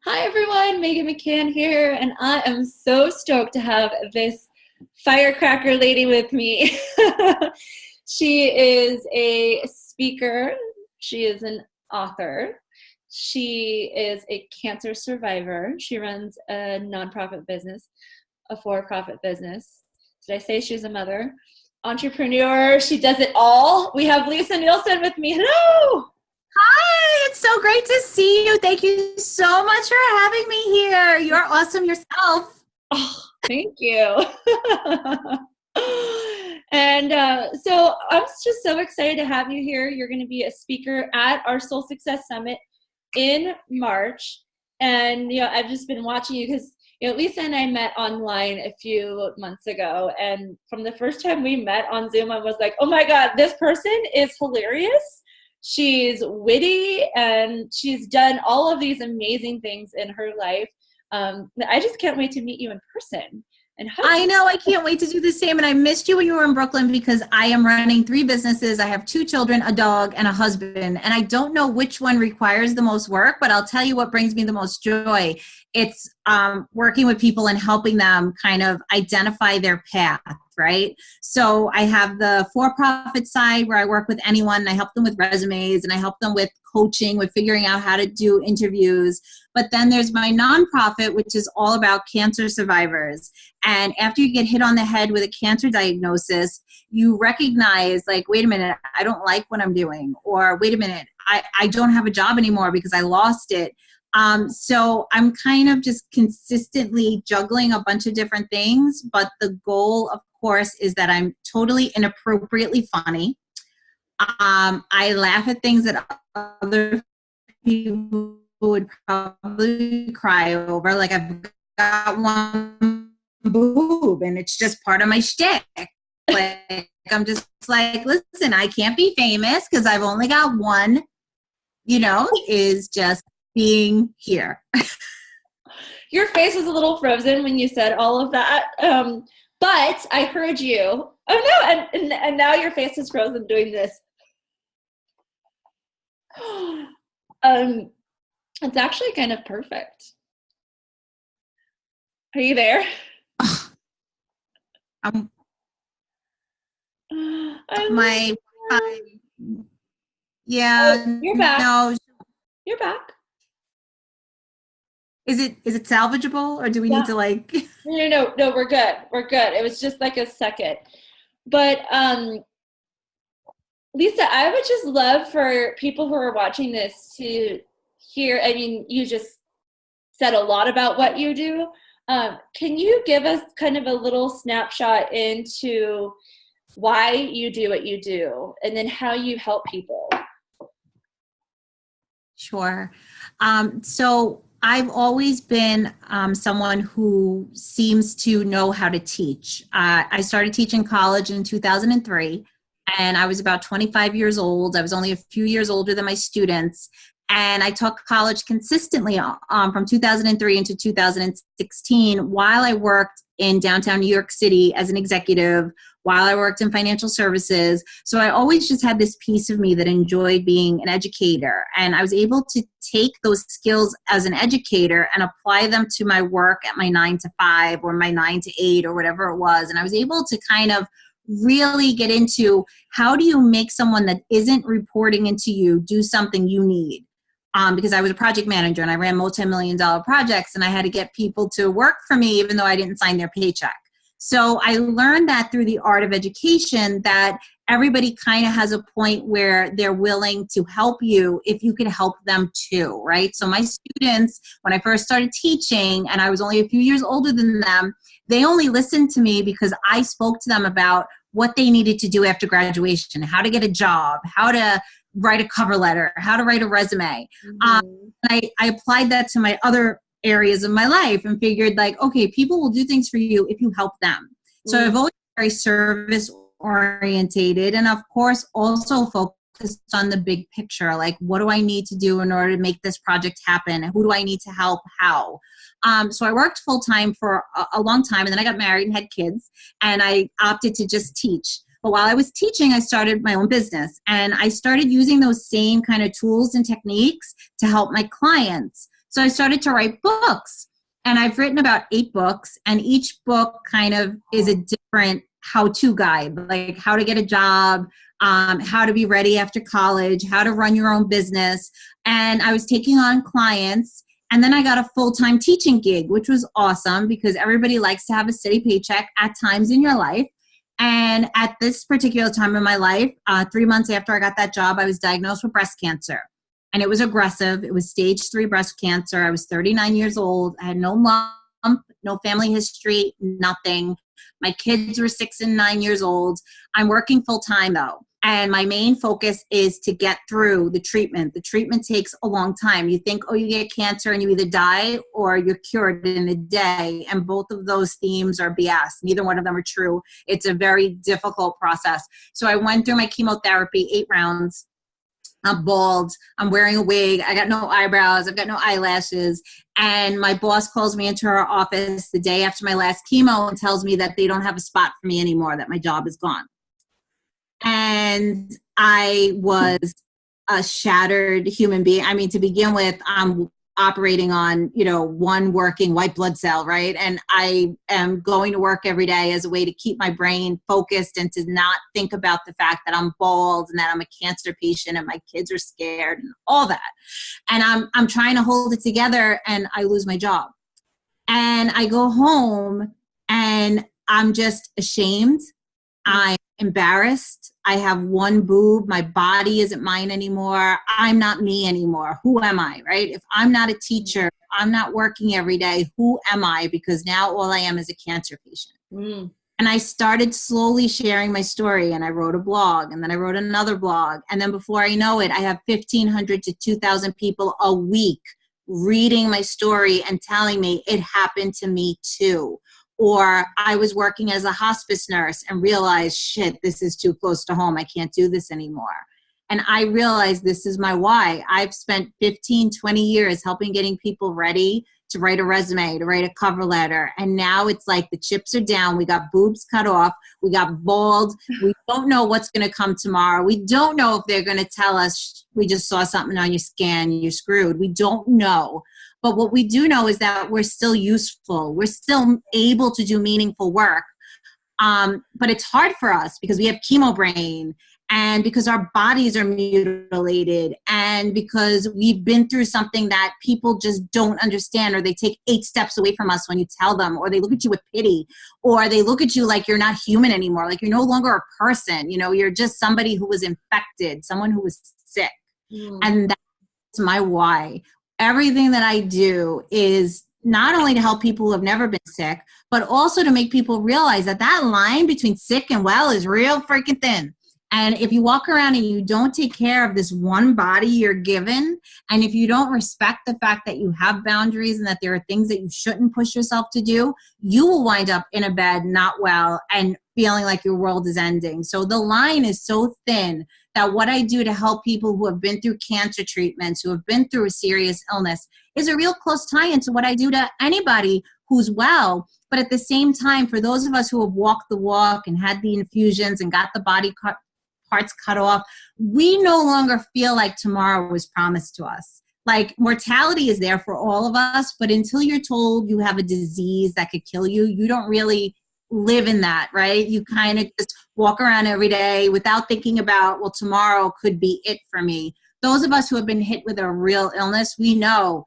Hi everyone, Megan McCann here, and I am so stoked to have this firecracker lady with me. She is a speaker, she is an author, she is a cancer survivor, she runs a nonprofit business, a for-profit business. Did I say she's a mother? Entrepreneur, she does it all. We have Lisa Nielsen with me. Hello! Hi, it's so great to see you. Thank you so much for having me here. You're awesome yourself. Oh, thank you. And so I'm just so excited to have you here. You're going to be a speaker at our Soul Success Summit in March. And, I've just been watching you because, Lisa and I met online a few months ago. And from the first time we met on Zoom, I was like, oh my God, this person is hilarious. She's witty and she's done all of these amazing things in her life. I just can't wait to meet you in person. And I know, I can't wait to do the same. And I missed you when you were in Brooklyn because I am running 3 businesses. I have 2 children, a dog, and a husband. And I don't know which one requires the most work, but I'll tell you what brings me the most joy. It's working with people and helping them kind of identify their path, right? So I have the for-profit side where I work with anyone and I help them with resumes and I help them with coaching, with figuring out how to do interviews. But then there's my nonprofit, which is all about cancer survivors. And after you get hit on the head with a cancer diagnosis, you recognize, like, wait a minute, I don't like what I'm doing. Or wait a minute, I don't have a job anymore because I lost it. So I'm kind of just consistently juggling a bunch of different things. But the goal, of course, is that I'm totally inappropriately funny. I laugh at things that other people would probably cry over. Like, I've got one boob and it's just part of my shtick. Like, I'm just like, listen, I can't be famous because I've only got one, is just being here. Your face was a little frozen when you said all of that. But I heard you. Oh no, and now your face is frozen doing this. It's actually kind of perfect. Are you there? My yeah, oh, you're back. No. You're back. Is it salvageable or do we need to like? No, we're good. We're good. It was just like a second. But Lisa, I would just love for people who are watching this to hear, I mean, you just said a lot about what you do. Can you give us kind of a little snapshot into why you do what you do and then how you help people? Sure. So I've always been someone who seems to know how to teach. I started teaching college in 2003, and I was about 25 years old. I was only a few years older than my students. And I taught college consistently from 2003 into 2016 while I worked in downtown New York City as an executive, while I worked in financial services. So I always just had this piece of me that enjoyed being an educator. And I was able to take those skills as an educator and apply them to my work at my 9 to 5 or my 9 to 8 or whatever it was. And I was able to kind of really get into how do you make someone that isn't reporting into you do something you need. Because I was a project manager and I ran multi-million-dollar projects and I had to get people to work for me even though I didn't sign their paycheck. So I learned that through the art of education that everybody kind of has a point where they're willing to help you if you can help them too, right? So my students, when I first started teaching and I was only a few years older than them, they only listened to me because I spoke to them about what they needed to do after graduation, how to get a job, how to write a cover letter, how to write a resume. I applied that to my other areas of my life and figured like, okay, people will do things for you if you help them. So I've always been very service orientated and of course also focused on the big picture. Like, what do I need to do in order to make this project happen? Who do I need to help? How? So I worked full time for a long time and then I got married and had kids and I opted to just teach. But while I was teaching, I started my own business and I started using those same kind of tools and techniques to help my clients. So I started to write books, and I've written about 8 books, and each book kind of is a different how-to guide, like how to get a job, how to be ready after college, how to run your own business. And I was taking on clients, and then I got a full-time teaching gig, which was awesome because everybody likes to have a steady paycheck at times in your life. And at this particular time in my life, 3 months after I got that job, I was diagnosed with breast cancer. And it was aggressive. It was stage 3 breast cancer. I was 39 years old. I had no lump, no family history, nothing. My kids were 6 and 9 years old. I'm working full time though. And my main focus is to get through the treatment. The treatment takes a long time. You think, oh, you get cancer and you either die or you're cured in a day. And both of those themes are BS. Neither one of them are true. It's a very difficult process. So I went through my chemotherapy, 8 rounds. I'm bald. I'm wearing a wig. I got no eyebrows. I've got no eyelashes. And my boss calls me into her office the day after my last chemo and tells me that they don't have a spot for me anymore, that my job is gone. And I was a shattered human being. I mean, to begin with, I'm operating on, 1 working white blood cell, right? And I am going to work every day as a way to keep my brain focused and to not think about the fact that I'm bald and that I'm a cancer patient and my kids are scared and all that. And I'm trying to hold it together, and I lose my job. And I go home and I'm just ashamed. I'm embarrassed. I have 1 boob. My body isn't mine anymore. I'm not me anymore. Who am I, right? If I'm not a teacher, I'm not working every day, who am I? Because now all I am is a cancer patient. Mm. And I started slowly sharing my story, and I wrote a blog, and then I wrote another blog. And then before I know it, I have 1,500 to 2,000 people a week reading my story and telling me it happened to me too. Or I was working as a hospice nurse and realized, shit, this is too close to home. I can't do this anymore. And I realized this is my why. I've spent 15, 20 years helping getting people ready to write a resume, to write a cover letter. And now it's like the chips are down. We got boobs cut off. We got bald. We don't know what's going to come tomorrow. We don't know if they're going to tell us, we just saw something on your scan, you're screwed. We don't know. But what we do know is that we're still useful. We're still able to do meaningful work. But it's hard for us because we have chemo brain, and because our bodies are mutilated, and because we've been through something that people just don't understand, or they take 8 steps away from us when you tell them, or they look at you with pity, or they look at you like you're not human anymore, like you're no longer a person. You're just somebody who was infected, someone who was sick. And that's my why. Everything that I do is not only to help people who have never been sick, but also to make people realize that that line between sick and well is real freaking thin. And if you walk around and you don't take care of this one body you're given, and if you don't respect the fact that you have boundaries and that there are things that you shouldn't push yourself to do, you will wind up in a bed, not well, and feeling like your world is ending. So the line is so thin that what I do to help people who have been through cancer treatments, who have been through a serious illness, is a real close tie-in to what I do to anybody who's well. But at the same time, for those of us who have walked the walk and had the infusions and got the body parts cut off, we no longer feel like tomorrow was promised to us. Like, mortality is there for all of us, but until you're told you have a disease that could kill you, you don't really live in that, right? You kind of just walk around every day without thinking about, well, tomorrow could be it for me. Those of us who have been hit with a real illness, we know,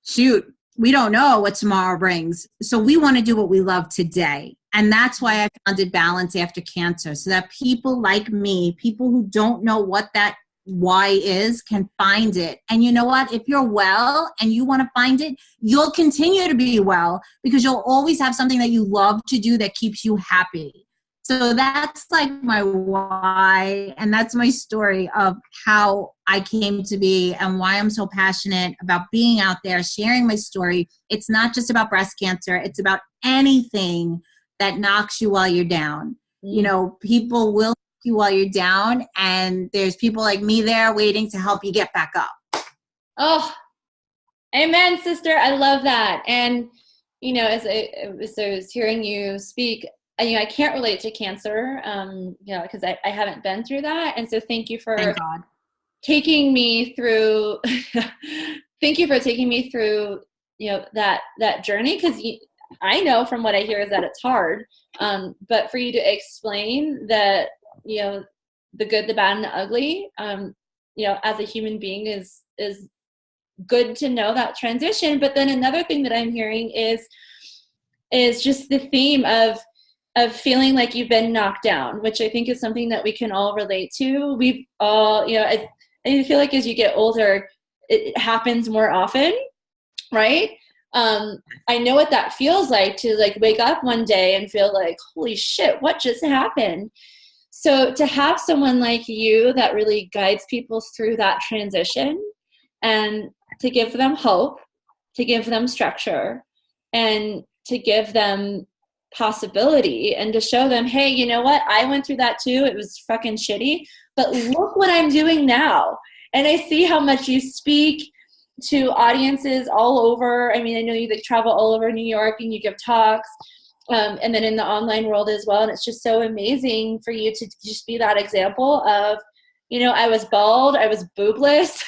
shoot, we don't know what tomorrow brings. So we want to do what we love today. And that's why I founded Balance After Cancer, so that people like me, people who don't know what that why is, can find it. And you know what? If you're well and you want to find it, you'll continue to be well because you'll always have something that you love to do that keeps you happy. So that's like my why, and that's my story of how I came to be and why I'm so passionate about being out there, sharing my story. It's not just about breast cancer. It's about anything that knocks you while you're down. People will knock you while you're down, and there's people like me there waiting to help you get back up. Oh, amen, sister. I love that. And, as I was hearing you speak, I can't relate to cancer, because I haven't been through that. And so thank you for Thank God. taking me through thank you for taking me through, that journey, because I know from what I hear is that it's hard. But for you to explain that, the good, the bad, and the ugly, as a human being is good to know that transition. But then another thing that I'm hearing is just the theme of feeling like you've been knocked down, which I think is something that we can all relate to. We've all, I feel like as you get older, it happens more often, right? I know what that feels like to like wake up one day and feel like, holy shit, what just happened? So to have someone like you that really guides people through that transition and to give them hope, to give them structure, and to give them possibility and to show them, hey, you know what? I went through that too. It was fucking shitty, but look what I'm doing now. And I see how much you speak to audiences all over. I mean, I know you like travel all over New York and you give talks, and then in the online world as well. And it's just so amazing for you to just be that example of, I was bald, I was boobless,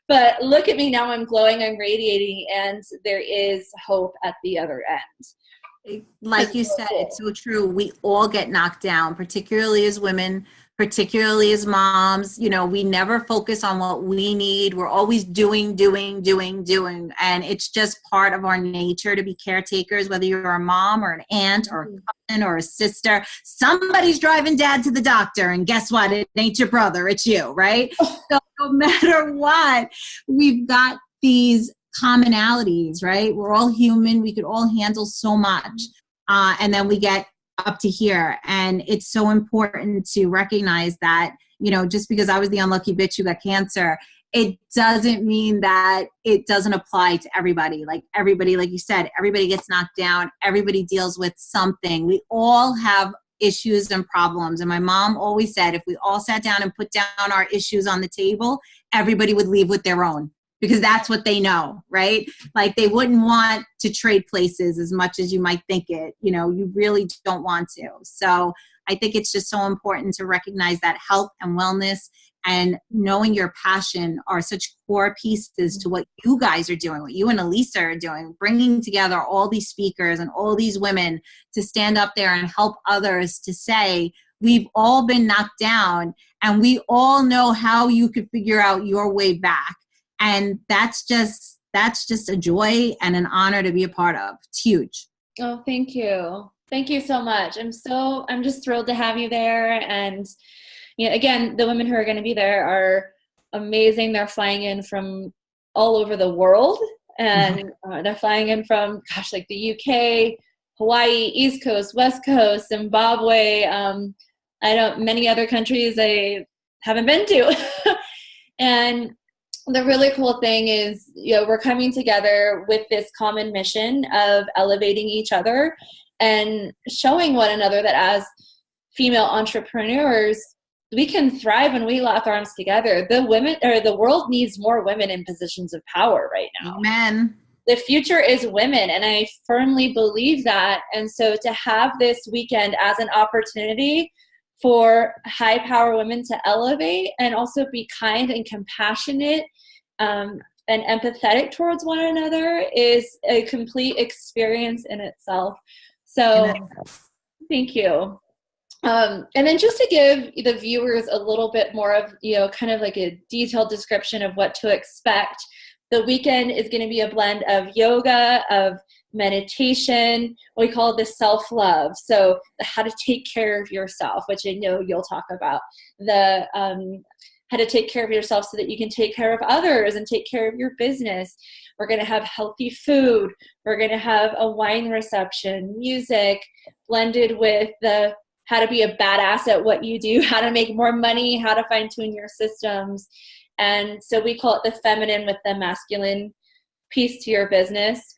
but look at me now, I'm glowing, I'm radiating, and there is hope at the other end. Like you said, it's so true. We all get knocked down, particularly as women, particularly as moms. We never focus on what we need. We're always doing. And it's just part of our nature to be caretakers, whether you're a mom or an aunt or a cousin or a sister. Somebody's driving dad to the doctor, and guess what? It ain't your brother, it's you, right? So no matter what, we've got these commonalities, right? We're all human. We could all handle so much. And then we get up to here. And it's so important to recognize that, just because I was the unlucky bitch who got cancer, it doesn't mean that it doesn't apply to everybody. Like everybody, like you said, everybody gets knocked down. Everybody deals with something. We all have issues and problems. And my mom always said, if we all sat down and put down our issues on the table, everybody would leave with their own. Because that's what they know, right? Like they wouldn't want to trade places as much as you might think it. You really don't want to. So I think it's just so important to recognize that health and wellness and knowing your passion are such core pieces to what you guys are doing, what you and Elisa are doing, bringing together all these speakers and all these women to stand up there and help others to say, we've all been knocked down and we all know how you could figure out your way back. And that's just a joy and an honor to be a part of. It's huge. Oh, thank you. Thank you so much. I'm just thrilled to have you there. And again, the women who are going to be there are amazing. They're flying in from all over the world, and they're flying in from, like the UK, Hawaii, East Coast, West Coast, Zimbabwe. Many other countries I haven't been to. And the really cool thing is, we're coming together with this common mission of elevating each other and showing one another that as female entrepreneurs, we can thrive when we lock arms together. The world needs more women in positions of power right now. Amen. The future is women, and I firmly believe that. And so to have this weekend as an opportunity for high power women to elevate and also be kind and compassionate and empathetic towards one another is a complete experience in itself. So Amen. Thank you. And then just to give the viewers a little bit more of, kind of like a detailed description of what to expect. The weekend is going to be a blend of yoga, of meditation. We call it the self-love. So how to take care of yourself, which I know you'll talk about. The how to take care of yourself so that you can take care of others and take care of your business. We're going to have healthy food. We're going to have a wine reception, music, blended with the how to be a badass at what you do, how to make more money, how to fine-tune your systems. And so we call it the feminine with the masculine piece to your business.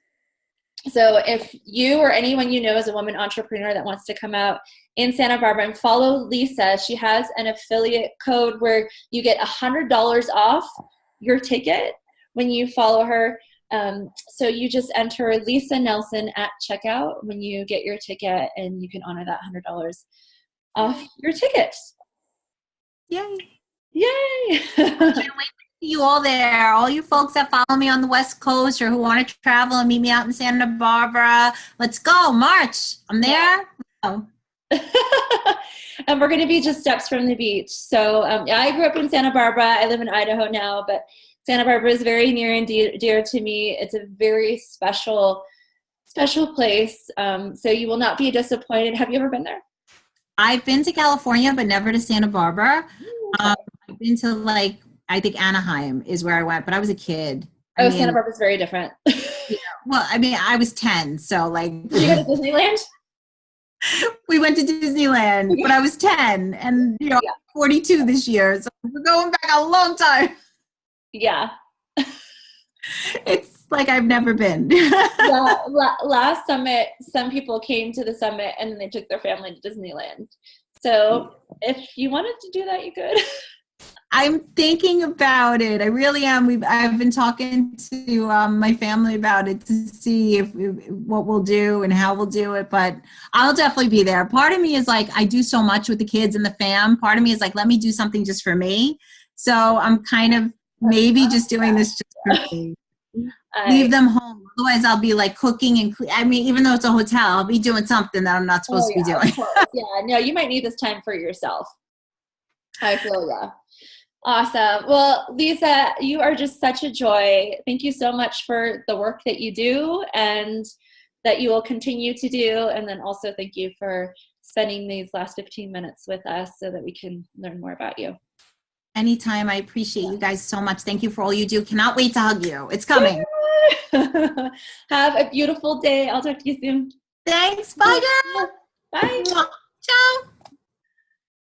So if you or anyone you know is a woman entrepreneur that wants to come out in Santa Barbara and follow Lisa, she has an affiliate code where you get $100 off your ticket when you follow her. So you just enter Lisa Nielsen at checkout when you get your ticket, and you can honor that $100 off your tickets. Yay. Yay. I can't wait to see you all there. All you folks that follow me on the West Coast or who want to travel and meet me out in Santa Barbara. Let's go, March. I'm there. Oh. And we're going to be just steps from the beach. So yeah, I grew up in Santa Barbara. I live in Idaho now, but Santa Barbara is very near and dear to me. It's a very special place. So you will not be disappointed. Have you ever been there? I've been to California, but never to Santa Barbara. I've been to I think Anaheim is where I went, but I was a kid. Santa Barbara is very different. Yeah, well, I mean, I was 10, so Did you go to Disneyland? We went to Disneyland, but I was 10, and 42 this year, so we're going back a long time. Yeah. It's like I've never been. Yeah, last summit, some people came to the summit and then they took their family to Disneyland. So if you wanted to do that, you could. I'm thinking about it. I really am. I've been talking to my family about it to see what we'll do and how we'll do it. But I'll definitely be there. Part of me is like, I do so much with the kids and the fam. Part of me is like, let me do something just for me. So I'm kind of maybe just doing this just for me. Leave them home. Otherwise, I'll be like cooking and I mean, even though it's a hotel, I'll be doing something that I'm not supposed to be doing. Yeah, no, you might need this time for yourself. I feel yeah. Awesome. Well, Lisa, you are just such a joy. Thank you so much for the work that you do and that you will continue to do. And then also thank you for spending these last 15 minutes with us so that we can learn more about you. Anytime. I appreciate you guys so much. Thank you for all you do. Cannot wait to hug you. It's coming. Have a beautiful day. I'll talk to you soon. Thanks. Bye, girl. Bye. Ciao.